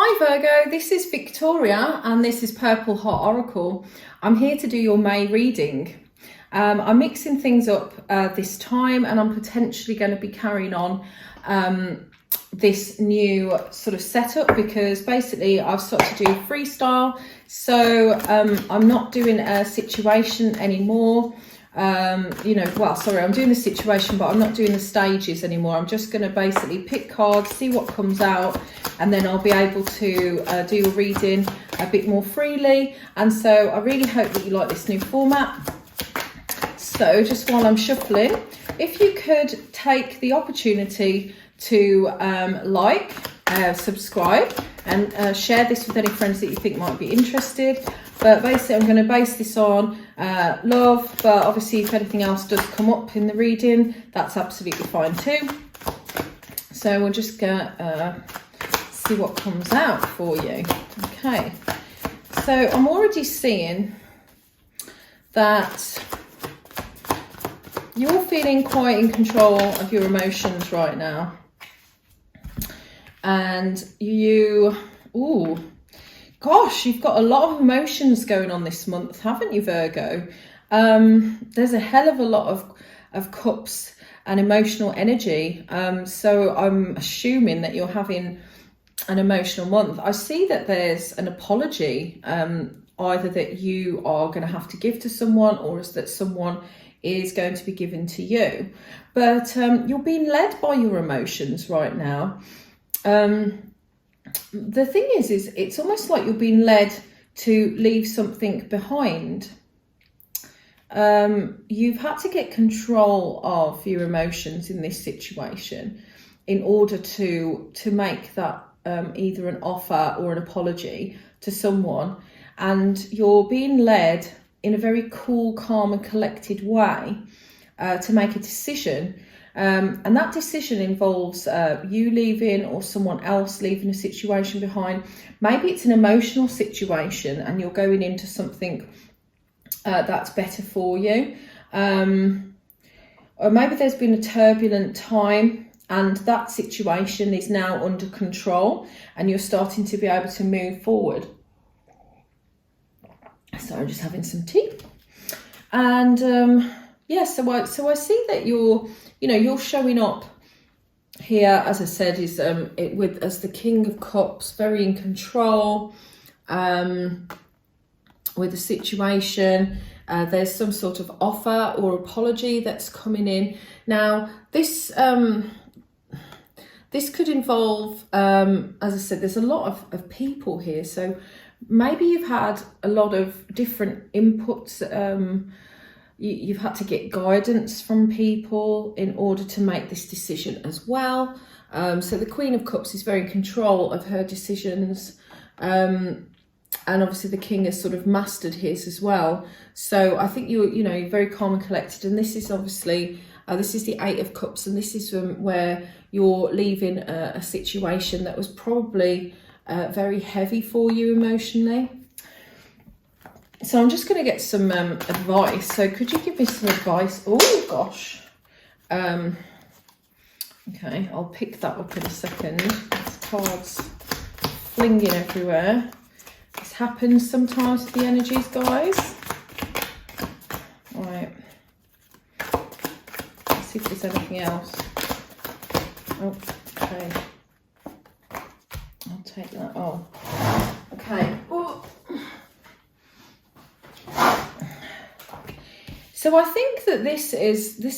Hi Virgo, this is Victoria and this is Purple Hot Oracle. I'm here to do your May reading. I'm mixing things up this time, and I'm potentially going to be carrying on this new sort of setup because basically I've started to do freestyle. So I'm not doing a situation anymore. I'm doing the situation, but I'm not doing the stages anymore. I'm just going to basically pick cards, see what comes out, and then I'll be able to do a reading a bit more freely. And so I really hope that you like this new format. So just while I'm shuffling, if you could take the opportunity to subscribe and share this with any friends that you think might be interested. But basically I'm going to base this on love, but obviously if anything else does come up in the reading, that's absolutely fine too. So we'll just see what comes out for you. Okay, so I'm already seeing that you're feeling quite in control of your emotions right now. And you've got a lot of emotions going on this month, haven't you, Virgo? There's a hell of a lot of cups and emotional energy. So I'm assuming that you're having an emotional month. I see that there's an apology, either that you are going to have to give to someone, or is that someone is going to be given to you. But you're being led by your emotions right now. The thing is it's almost like you're being led to leave something behind. You've had to get control of your emotions in this situation in order to make that either an offer or an apology to someone, and you're being led in a very cool, calm and collected way to make a decision. And that decision involves you leaving or someone else leaving a situation behind. Maybe it's an emotional situation and you're going into something that's better for you. Or maybe there's been a turbulent time and that situation is now under control and you're starting to be able to move forward. So I'm just having some tea. And so I see that you're showing up here, as I said, is as the King of Cups, very in control with the situation. There's some sort of offer or apology that's coming in. Now, this could involve, as I said, there's a lot of people here. So maybe you've had a lot of different inputs. You've had to get guidance from people in order to make this decision as well. So the Queen of Cups is very in control of her decisions. And obviously the King has sort of mastered his as well. So I think you're very calm and collected. And this is obviously, this is the Eight of Cups. And this is where you're leaving a situation that was probably very heavy for you emotionally. So I'm just going to get some advice. So could you give me some advice? Oh, gosh. Okay, I'll pick that up in a second. There's cards flinging everywhere. This happens sometimes with the energies, guys. All right. Let's see if there's anything else. Oh, okay. I'll take that. Oh, okay. Oh. So I think that this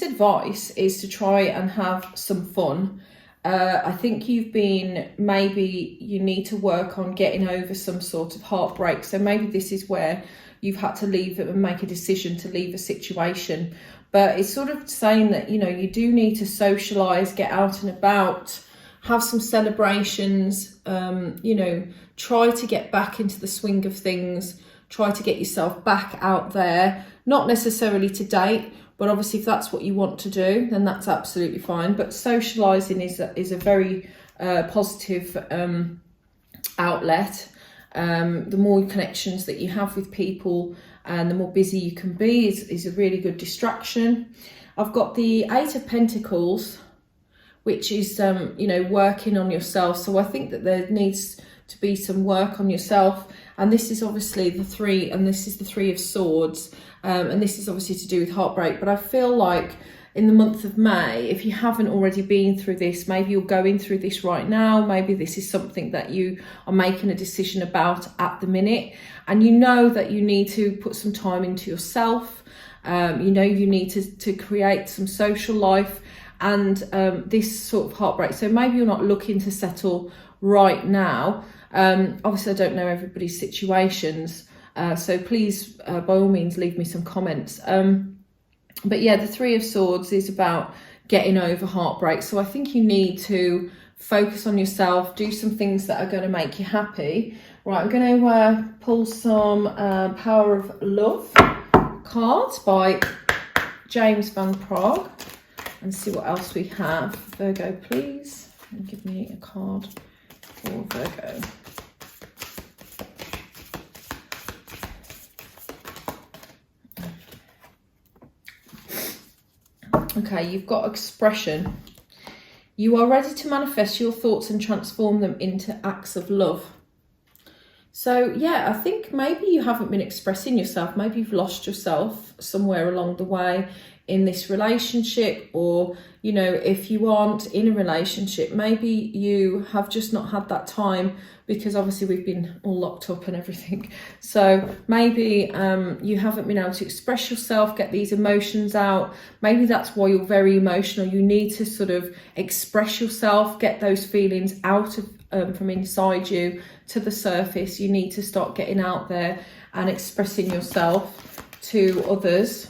advice is to try and have some fun. I think you need to work on getting over some sort of heartbreak. So maybe this is where you've had to leave it and make a decision to leave a situation. But it's sort of saying that, you do need to socialise, get out and about, have some celebrations, try to get back into the swing of things, try to get yourself back out there. Not necessarily to date, but obviously if that's what you want to do, then that's absolutely fine. But socialising is a very positive outlet. The more connections that you have with people and the more busy you can be is a really good distraction. I've got the Eight of Pentacles, which is, working on yourself. So I think that there needs to be some work on yourself. And this is obviously the 3, and this is the 3 of Swords. And this is obviously to do with heartbreak. But I feel like in the month of May, if you haven't already been through this, maybe you're going through this right now. Maybe this is something that you are making a decision about at the minute. And you know that you need to put some time into yourself. You know, you need to create some social life and this sort of heartbreak. So maybe you're not looking to settle right now. Obviously, I don't know everybody's situations. So please, by all means, leave me some comments. But yeah, the 3 of Swords is about getting over heartbreak. So I think you need to focus on yourself, do some things that are going to make you happy. Right, I'm going to pull some Power of Love cards by James Van Praagh and see what else we have. Virgo, please. And give me a card for Virgo. Okay, you've got expression. You are ready to manifest your thoughts and transform them into acts of love. So yeah, I think maybe you haven't been expressing yourself. Maybe you've lost yourself somewhere along the way in this relationship, or, you know, if you aren't in a relationship, maybe you have just not had that time because obviously we've been all locked up and everything. So maybe you haven't been able to express yourself, get these emotions out. Maybe that's why you're very emotional. You need to sort of express yourself, get those feelings out of from inside you to the surface. You need to start getting out there and expressing yourself to others.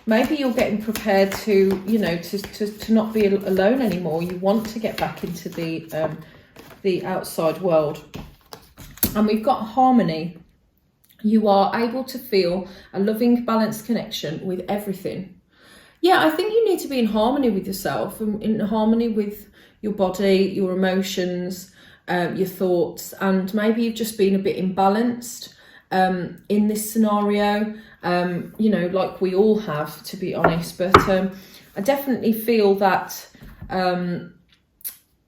Maybe you're getting prepared to, you know, to not be alone anymore. You want to get back into the outside world. And we've got harmony. You are able to feel a loving, balanced connection with everything. Yeah, I think you need to be in harmony with yourself, and in harmony with your body, your emotions, your thoughts, and maybe you've just been a bit imbalanced in this scenario, you know, like we all have, to be honest. But I definitely feel that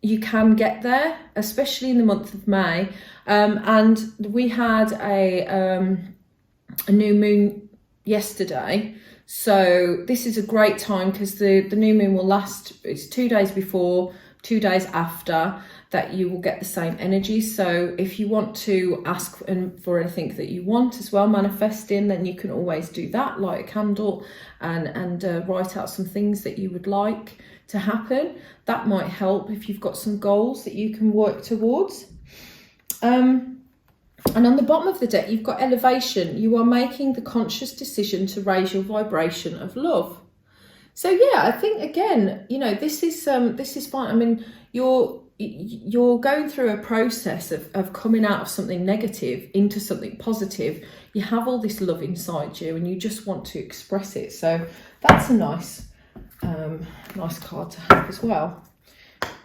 you can get there, especially in the month of May. And we had a new moon yesterday. So this is a great time because the new moon will last, it's 2 days before, 2 days after, that you will get the same energy. So if you want to ask for anything that you want as well, manifesting, then you can always do that, light a candle and write out some things that you would like to happen. That might help if you've got some goals that you can work towards. And on the bottom of the deck, you've got elevation. You are making the conscious decision to raise your vibration of love. So yeah, I think again, you know, this is fine. I mean, you're going through a process of coming out of something negative into something positive. You have all this love inside you and you just want to express it. So that's a nice card to have as well.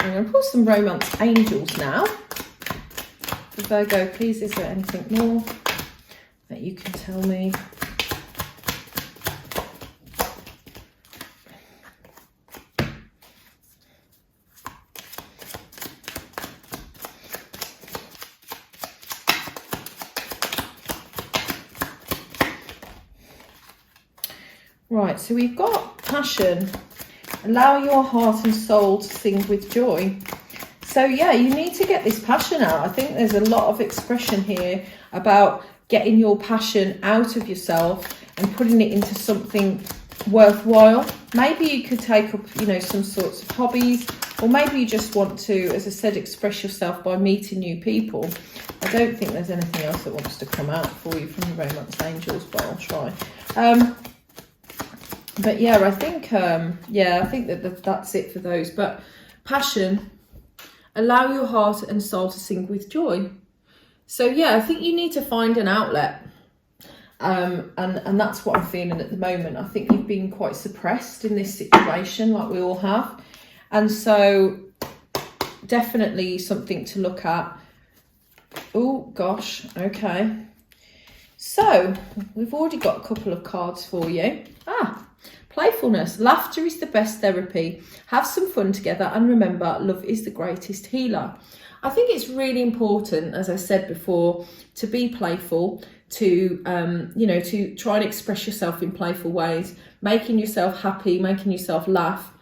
I'm going to pull some romance angels now. For Virgo, please, is there anything more that you can tell me? Right, so we've got passion. Allow your heart and soul to sing with joy. So yeah, you need to get this passion out. I think there's a lot of expression here about getting your passion out of yourself and putting it into something worthwhile. Maybe you could take up, you know, some sorts of hobbies, or maybe you just want to, as I said, express yourself by meeting new people. I don't think there's anything else that wants to come out for you from the romance angels, but I'll try. But yeah, I think that's it for those. But passion, allow your heart and soul to sing with joy. So yeah, I think you need to find an outlet. And that's what I'm feeling at the moment. I think you've been quite suppressed in this situation, like we all have. And so definitely something to look at. Oh gosh, okay. So we've already got a couple of cards for you. Playfulness. Laughter is the best therapy. Have some fun together and remember, love is the greatest healer. I think it's really important, as I said before, to be playful, to to try and express yourself in playful ways, making yourself happy, making yourself laugh,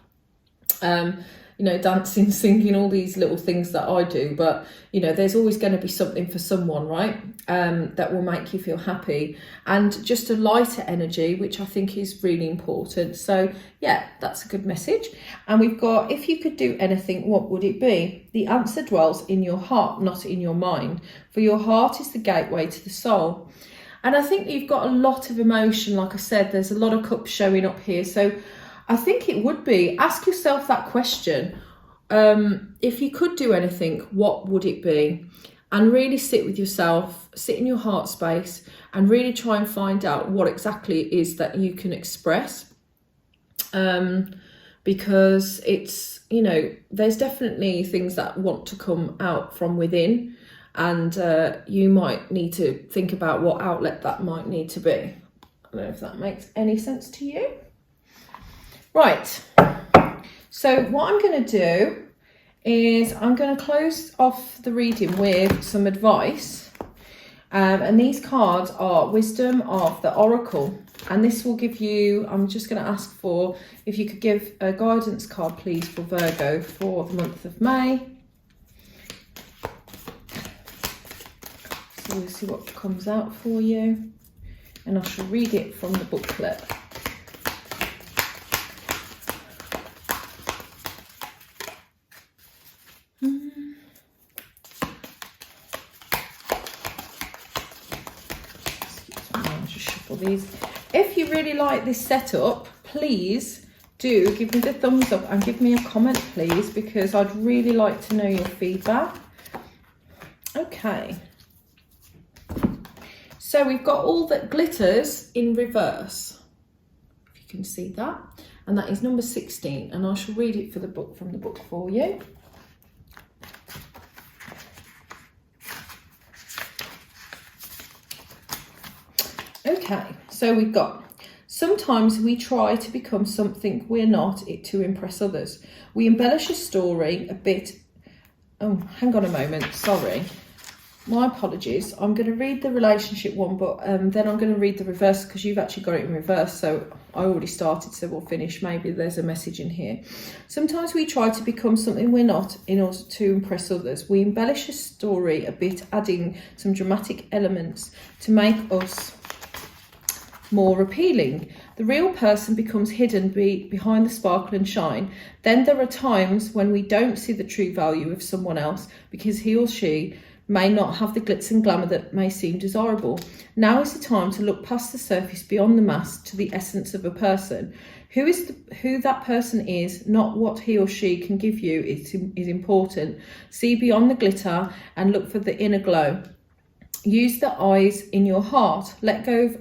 dancing, singing, all these little things that I do. But there's always going to be something for someone, right? That will make you feel happy, and just a lighter energy, which I think is really important. So yeah, that's a good message. And we've got, if you could do anything, what would it be? The answer dwells in your heart, not in your mind, for your heart is the gateway to the soul. And I think you've got a lot of emotion. Like I said, there's a lot of cups showing up here. So I think it would be, ask yourself that question. If you could do anything, what would it be? And really sit with yourself, sit in your heart space, and really try and find out what exactly it is that you can express. Because it's, there's definitely things that want to come out from within, and you might need to think about what outlet that might need to be. I don't know if that makes any sense to you. Right, so what I'm going to do is I'm going to close off the reading with some advice. And these cards are Wisdom of the Oracle. And this will give you, I'm just going to ask for, if you could give a guidance card, please, for Virgo for the month of May. So we'll see what comes out for you. And I shall read it from the booklet. These. If you really like this setup, please do give me the thumbs up and give me a comment, please, because I'd really like to know your feedback. Okay, so we've got all that glitters in reverse, if you can see that, and that is number 16, and I shall read it for the book, from the book for you. Okay, so we've got, sometimes we try to become something we're not to impress others. We embellish a story a bit. Oh, hang on a moment, sorry. My apologies. I'm going to read the relationship one, but then I'm going to read the reverse, because you've actually got it in reverse. So I already started, so we'll finish. Maybe there's a message in here. Sometimes we try to become something we're not in order to impress others. We embellish a story a bit, adding some dramatic elements to make us more appealing. The real person becomes hidden behind the sparkle and shine. Then there are times when we don't see the true value of someone else because he or she may not have the glitz and glamour that may seem desirable. Now is the time to look past the surface, beyond the mask, to the essence of a person. Who that person is, not what he or she can give you, is important. See beyond the glitter and look for the inner glow. Use the eyes in your heart. Let go of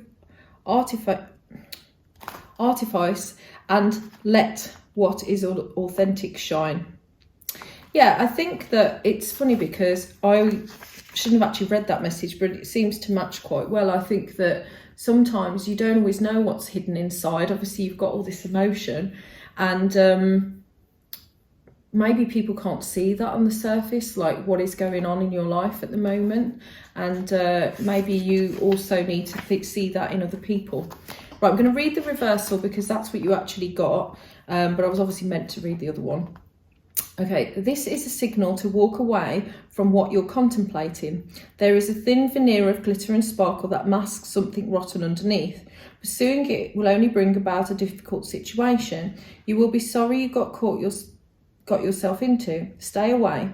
artifice and let what is authentic shine. Yeah, I think that it's funny because I shouldn't have actually read that message, but it seems to match quite well. I think that sometimes you don't always know what's hidden inside. Obviously, you've got all this emotion, and maybe people can't see that on the surface, like what is going on in your life at the moment. And maybe you also need to see that in other people. Right, I'm going to read the reversal because that's what you actually got. But I was obviously meant to read the other one. Okay, this is a signal to walk away from what you're contemplating. There is a thin veneer of glitter and sparkle that masks something rotten underneath. Pursuing it will only bring about a difficult situation. You will be sorry you got yourself into. Stay away.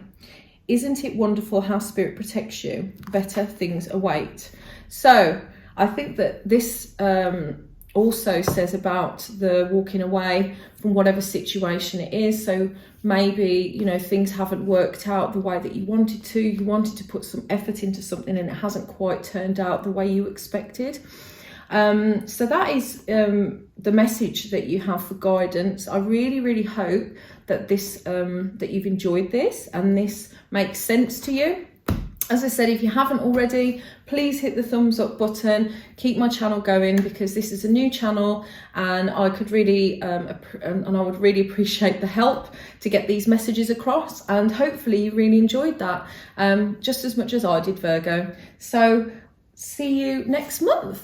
Isn't it wonderful how spirit protects you? Better things await. So I think that this also says about the walking away from whatever situation it is. So maybe, things haven't worked out the way that you wanted to. You wanted to put some effort into something and it hasn't quite turned out the way you expected. So that is the message that you have for guidance. I really, really hope that this that you've enjoyed this and this makes sense to you. As I said, if you haven't already, please hit the thumbs up button, keep my channel going, because this is a new channel and I could really, and I would really appreciate the help to get these messages across, and hopefully you really enjoyed that just as much as I did, Virgo. So see you next month.